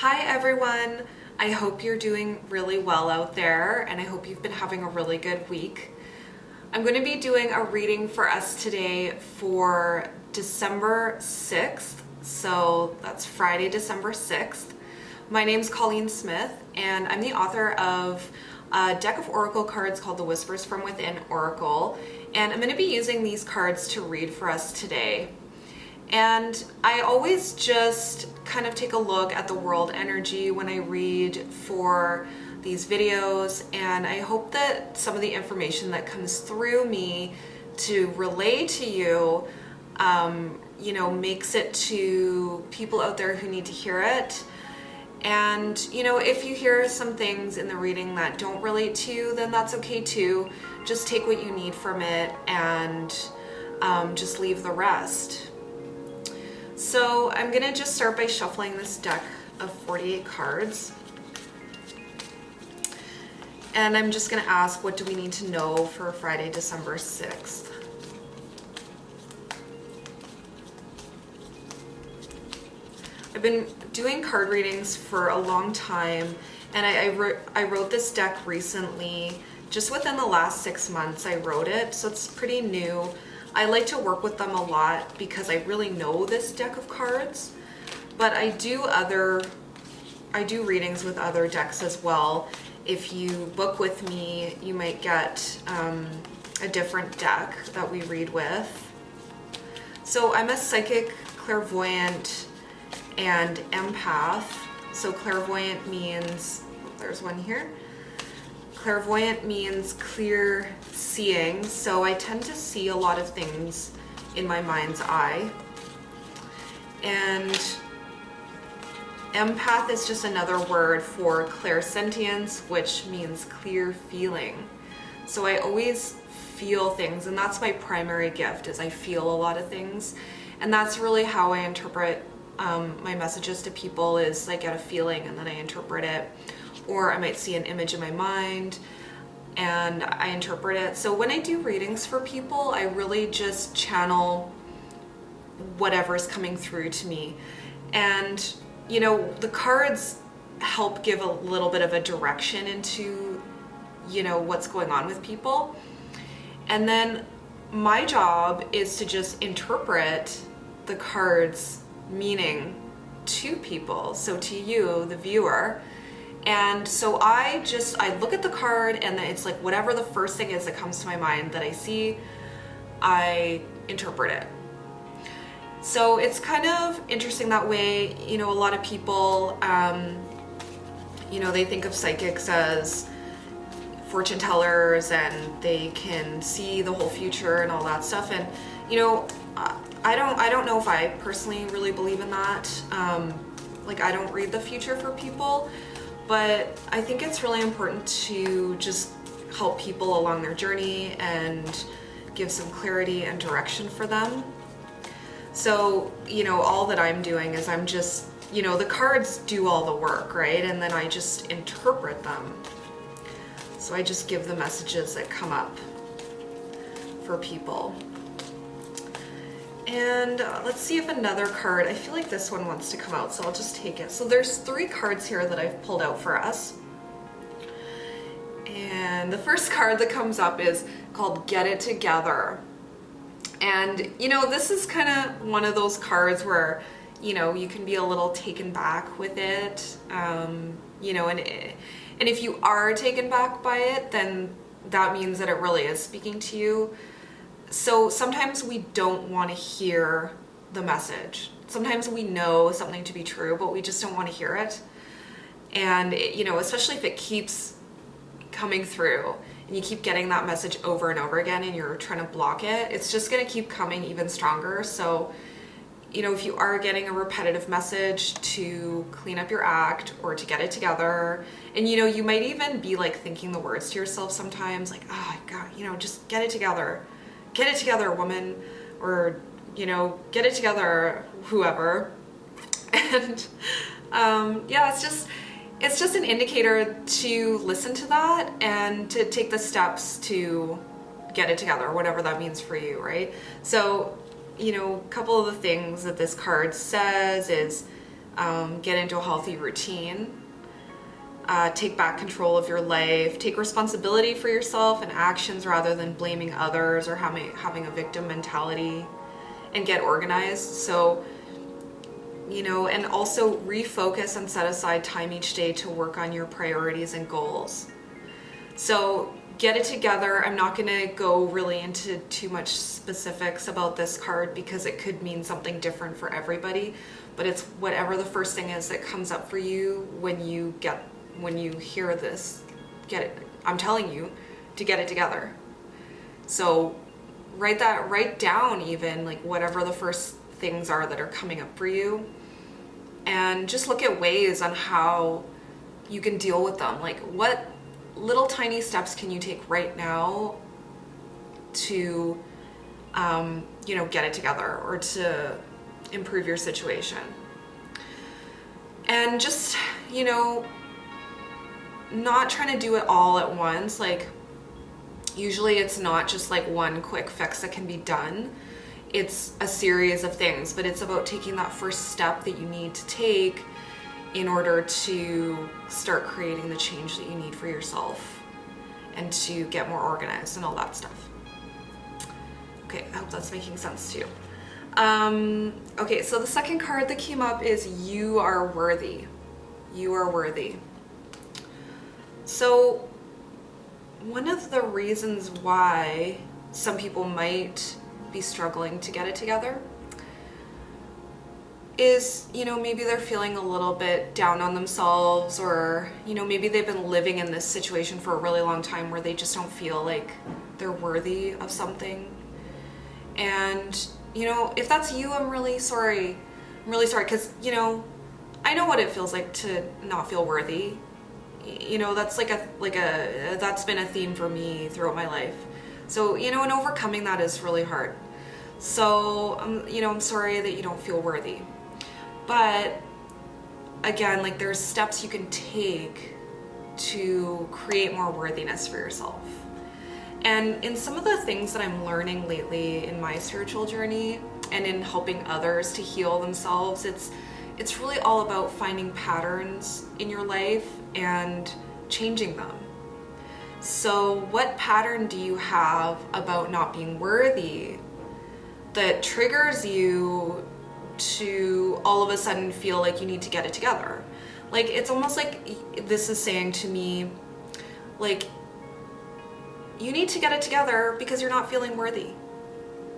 Hi everyone! I hope you're doing really well out there and I hope you've been having a really good week. I'm going to be doing a reading for us today for December 6th, so that's Friday, December 6th. My name's Colleen Smith and I'm the author of a deck of oracle cards called the Whispers from Within Oracle, and I'm going to be using these cards to read for us today. And I always just kind of take a look at the world energy when I read for these videos, and I hope that some of the information that comes through me to relay to you, makes it to people out there who need to hear it. And, if you hear some things in the reading that don't relate to you, then that's okay too. Just take what you need from it and just leave the rest. So I'm going to just start by shuffling this deck of 48 cards. And I'm just going to ask, what do we need to know for Friday, December 6th? I've been doing card readings for a long time, and I wrote this deck recently. Just within the last 6 months I wrote it, so it's pretty new. I like to work with them a lot because I really know this deck of cards, but I do readings with other decks as well. If you book with me, you might get a different deck that we read with. So I'm a psychic, clairvoyant, and empath. So clairvoyant means, there's one here. Clairvoyant means clear seeing, so I tend to see a lot of things in my mind's eye. And empath is just another word for clairsentience, which means clear feeling. So I always feel things, and that's my primary gift, is I feel a lot of things. And that's really how I interpret my messages to people, is I get a feeling and then I interpret it. Or I might see an image in my mind and I interpret it. So when I do readings for people, I really just channel whatever's coming through to me. And, the cards help give a little bit of a direction into, what's going on with people. And then my job is to just interpret the cards' meaning to people, so to you, the viewer. And so I look at the card, and then it's like whatever the first thing is that comes to my mind that I see, I interpret it. So it's kind of interesting that way. A lot of people, they think of psychics as fortune tellers and they can see the whole future and all that stuff. And, I don't know if I personally really believe in that. I don't read the future for people. But I think it's really important to just help people along their journey and give some clarity and direction for them. So, all that I'm doing is I'm just, the cards do all the work, right? And then I just interpret them. So I just give the messages that come up for people. And let's see if another card, I feel like this one wants to come out, so I'll just take it. So there's 3 cards here that I've pulled out for us. And the first card that comes up is called Get It Together. And, this is kind of one of those cards where, you can be a little taken back with it. And if you are taken back by it, then that means that it really is speaking to you. So sometimes we don't want to hear the message. Sometimes we know something to be true, but we just don't want to hear it. And, especially if it keeps coming through and you keep getting that message over and over again and you're trying to block it, it's just going to keep coming even stronger. So, if you are getting a repetitive message to clean up your act or to get it together, and, you might even be thinking the words to yourself sometimes, oh, God, just get it together. Get it together, woman, or, get it together, whoever. And, it's just an indicator to listen to that and to take the steps to get it together, whatever that means for you, right? So, a couple of the things that this card says is get into a healthy routine, take back control of your life, take responsibility for yourself and actions rather than blaming others or having a victim mentality, and get organized. So, and also refocus and set aside time each day to work on your priorities and goals. So get it together. I'm not going to go really into too much specifics about this card because it could mean something different for everybody, but it's whatever the first thing is that comes up for you when you hear this. I'm telling you to get it together. So write down even like whatever the first things are that are coming up for you, and just look at ways on how you can deal with them. Like, what little tiny steps can you take right now to get it together or to improve your situation. And just not trying to do it all at once. Like, usually it's not just like one quick fix that can be done. It's a series of things, but it's about taking that first step that you need to take in order to start creating the change that you need for yourself and to get more organized and all that stuff. Okay, I hope that's making sense to you. Okay, so the second card that came up is you are worthy. You are worthy. So one of the reasons why some people might be struggling to get it together is, maybe they're feeling a little bit down on themselves, or, maybe they've been living in this situation for a really long time where they just don't feel like they're worthy of something. And, if that's you, I'm really sorry. I'm really sorry, because, I know what it feels like to not feel worthy. That's that's been a theme for me throughout my life. So, and overcoming that is really hard. So, I'm sorry that you don't feel worthy. But again, like, there's steps you can take to create more worthiness for yourself. And in some of the things that I'm learning lately in my spiritual journey and in helping others to heal themselves, it's really all about finding patterns in your life and changing them. So what pattern do you have about not being worthy that triggers you to all of a sudden feel like you need to get it together? Like, it's almost like this is saying to me, like, you need to get it together because you're not feeling worthy.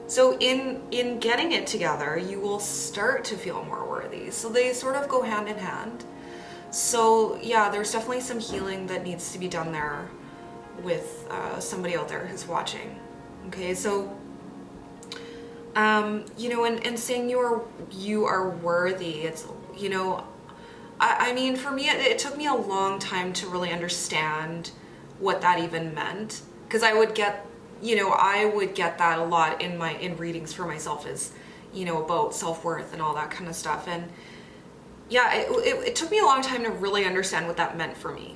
So in getting it together, you will start to feel more worthy. So they sort of go hand in hand. So yeah, there's definitely some healing that needs to be done there with somebody out there who's watching. Okay, so and saying you are worthy, it's, I mean, for me, it took me a long time to really understand what that even meant, because I would get that a lot in readings for myself, is, about self-worth and all that kind of stuff. And yeah, it took me a long time to really understand what that meant for me.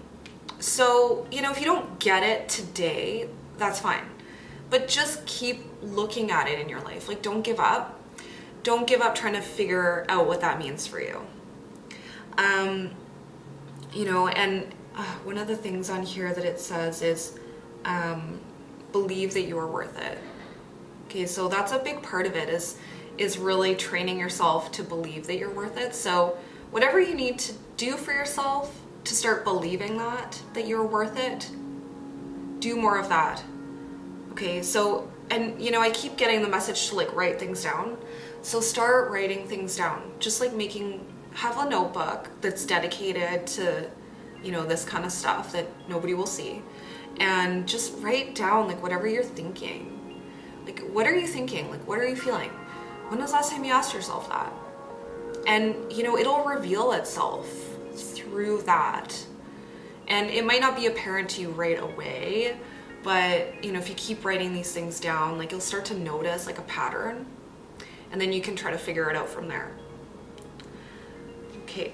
So, if you don't get it today, that's fine. But just keep looking at it in your life. Like, don't give up. Don't give up trying to figure out what that means for you. And one of the things on here that it says is, believe that you are worth it. Okay, so that's a big part of it, is really training yourself to believe that you're worth it. So whatever you need to do for yourself to start believing that you're worth it, do more of that. Okay, so, and I keep getting the message to, like, write things down. So start writing things down. Just like have a notebook that's dedicated to, this kind of stuff that nobody will see. And just write down, like, whatever you're thinking. Like, what are you thinking? Like, what are you feeling? When was the last time you asked yourself that? And, it'll reveal itself through that. And it might not be apparent to you right away, but, if you keep writing these things down, like, you'll start to notice, like, a pattern. And then you can try to figure it out from there. Okay.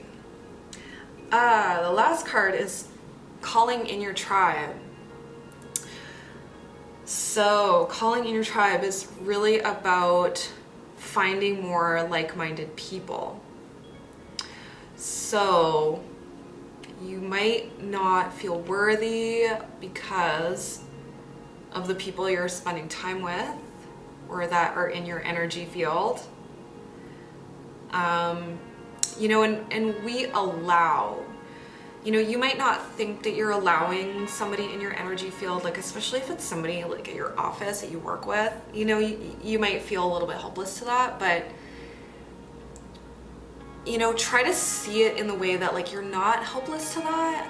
The last card is calling in your tribe. So calling in your tribe is really about finding more like-minded people. So you might not feel worthy because of the people you're spending time with or that are in your energy field. You know, and we allow, you know, you might not think that you're allowing somebody in your energy field, like especially if it's somebody like at your office that you work with, you know, you might feel a little bit helpless to that, but you know, try to see it in the way that like you're not helpless to that.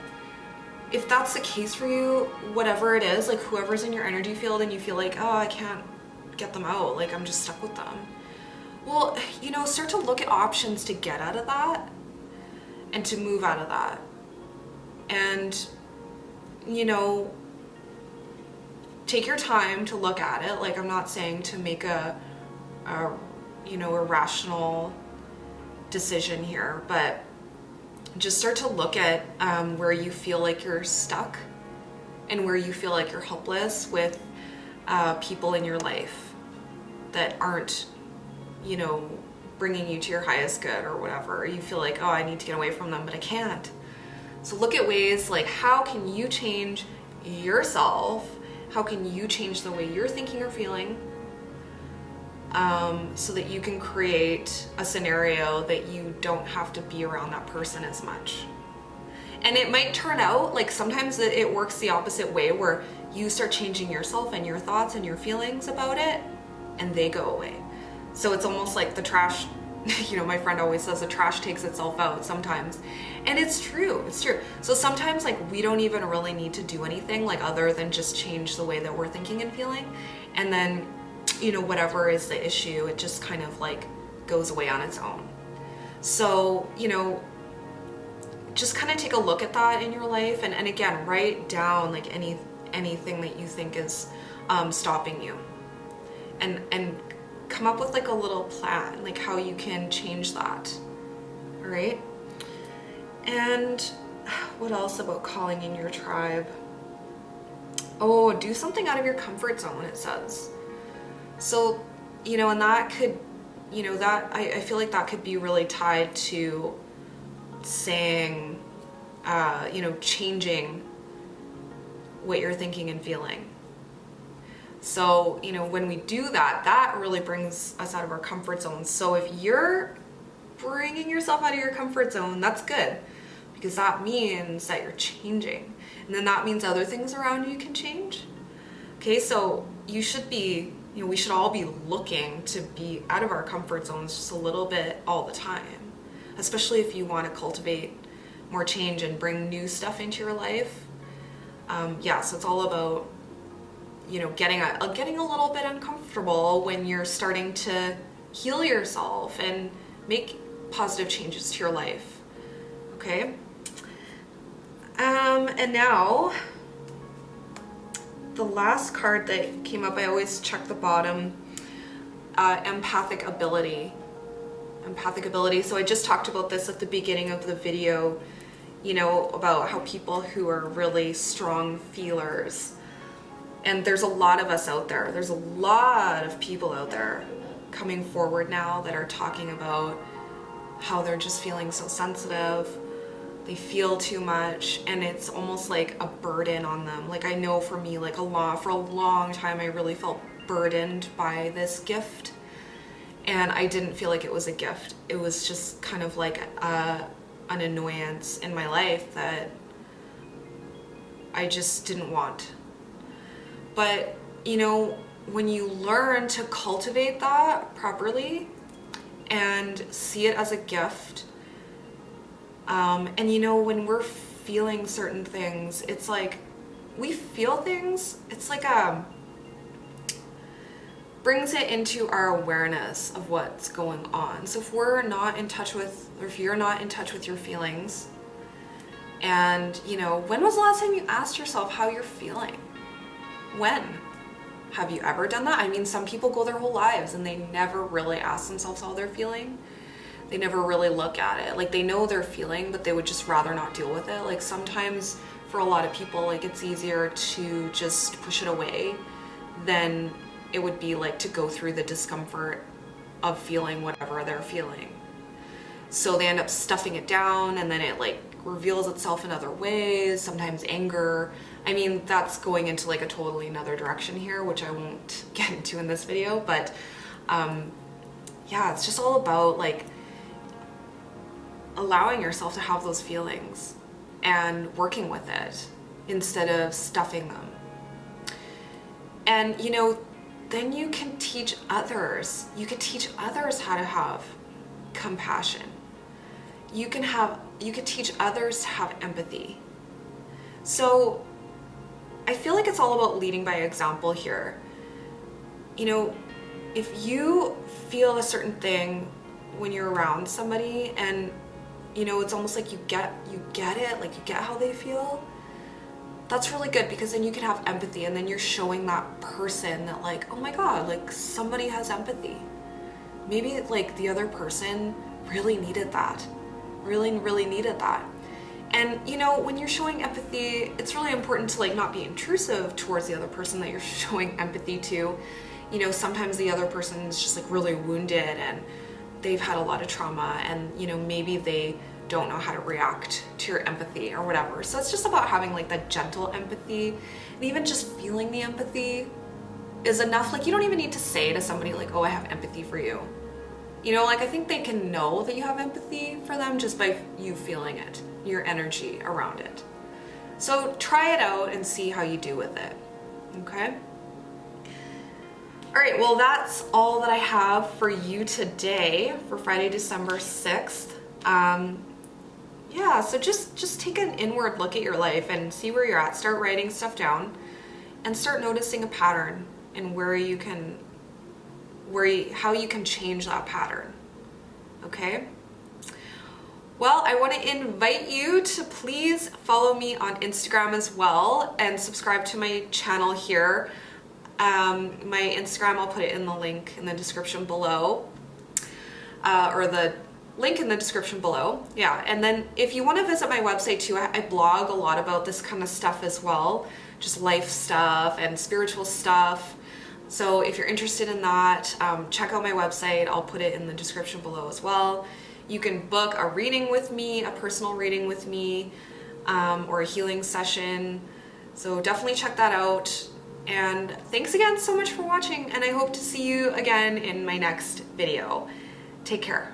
If that's the case for you, whatever it is, like whoever's in your energy field and you feel like, oh, I can't get them out, like I'm just stuck with them. Well, you know, start to look at options to get out of that and to move out of that. And, you know, take your time to look at it. Like, I'm not saying to make a you know, a rational decision here, but just start to look at where you feel like you're stuck and where you feel like you're helpless with people in your life that aren't, you know, bringing you to your highest good or whatever. You feel like, oh, I need to get away from them, but I can't. So look at ways like, how can you change yourself? How can you change the way you're thinking or feeling? So that you can create a scenario that you don't have to be around that person as much. And it might turn out like sometimes it works the opposite way, where you start changing yourself and your thoughts and your feelings about it, and they go away. So it's almost like the trash, you know, my friend always says the trash takes itself out sometimes. And it's true, it's true. So sometimes like we don't even really need to do anything like other than just change the way that we're thinking and feeling. And then, you know, whatever is the issue, it just kind of like goes away on its own. So, you know, just kind of take a look at that in your life, and again, write down like anything that you think is stopping you, and come up with like a little plan, like how you can change that. All right. And what else about calling in your tribe? Oh, do something out of your comfort zone, it says. So, you know, and that could, you know, that I feel like that could be really tied to saying, you know, changing what you're thinking and feeling. So, you know, when we do that, that really brings us out of our comfort zone. So if you're bringing yourself out of your comfort zone, that's good, because that means that you're changing. And then that means other things around you can change. Okay, so you should be, you know, we should all be looking to be out of our comfort zones just a little bit all the time, especially if you want to cultivate more change and bring new stuff into your life. Yeah, so it's all about, you know, getting a little bit uncomfortable when you're starting to heal yourself and make positive changes to your life. Okay. And now the last card that came up, I always check the bottom, empathic ability. Empathic ability. So I just talked about this at the beginning of the video, you know, about how people who are really strong feelers, and there's a lot of us out there, there's a lot of people out there coming forward now that are talking about how they're just feeling so sensitive, they feel too much, and it's almost like a burden on them. Like I know for me, like for a long time, I really felt burdened by this gift, and I didn't feel like it was a gift. It was just kind of like an annoyance in my life that I just didn't want. But, you know, when you learn to cultivate that properly and see it as a gift, and you know, when we're feeling certain things, it's like we feel things, it's like brings it into our awareness of what's going on. So if we're not in touch with, or if you're not in touch with your feelings, and you know, when was the last time you asked yourself how you're feeling? When? Have you ever done that? I mean, some people go their whole lives and they never really ask themselves how they're feeling. They never really look at it. Like they know they're feeling, but they would just rather not deal with it. Like sometimes for a lot of people, like it's easier to just push it away than it would be like to go through the discomfort of feeling whatever they're feeling. So they end up stuffing it down, and then it like reveals itself in other ways, sometimes anger. I mean, that's going into like a totally another direction here, which I won't get into in this video, but yeah, it's just all about like allowing yourself to have those feelings and working with it instead of stuffing them. And you know, then you can teach others. You can teach others how to have compassion. You can teach others to have empathy. So I feel like it's all about leading by example here. You know, if you feel a certain thing when you're around somebody, and you know, it's almost like you get it, like you get how they feel, that's really good, because then you can have empathy, and then you're showing that person that like, oh my God, like somebody has empathy. Maybe like the other person really needed that, really needed that. And you know, when you're showing empathy, it's really important to like not be intrusive towards the other person that you're showing empathy to. You know, sometimes the other person is just like really wounded and they've had a lot of trauma, and you know, maybe they don't know how to react to your empathy or whatever. So it's just about having like that gentle empathy, and even just feeling the empathy is enough. Like you don't even need to say to somebody like, oh, I have empathy for you. You know, like I think they can know that you have empathy for them just by you feeling it, your energy around it. So try it out and see how you do with it, okay? All right, well, that's all that I have for you today for Friday, December 6th. Yeah, so just take an inward look at your life and see where you're at. Start writing stuff down and start noticing a pattern and how you can change that pattern, okay? Well, I want to invite you to please follow me on Instagram as well and subscribe to my channel here. My Instagram, I'll put it in the link in the description below, or the link in the description below. Yeah, and then if you want to visit my website too, I blog a lot about this kind of stuff as well, just life stuff and spiritual stuff. So if you're interested in that, check out my website. I'll put it in the description below as well. You can book a reading with me, a personal reading with me, or a healing session. So definitely check that out. And thanks again so much for watching, and I hope to see you again in my next video. Take care.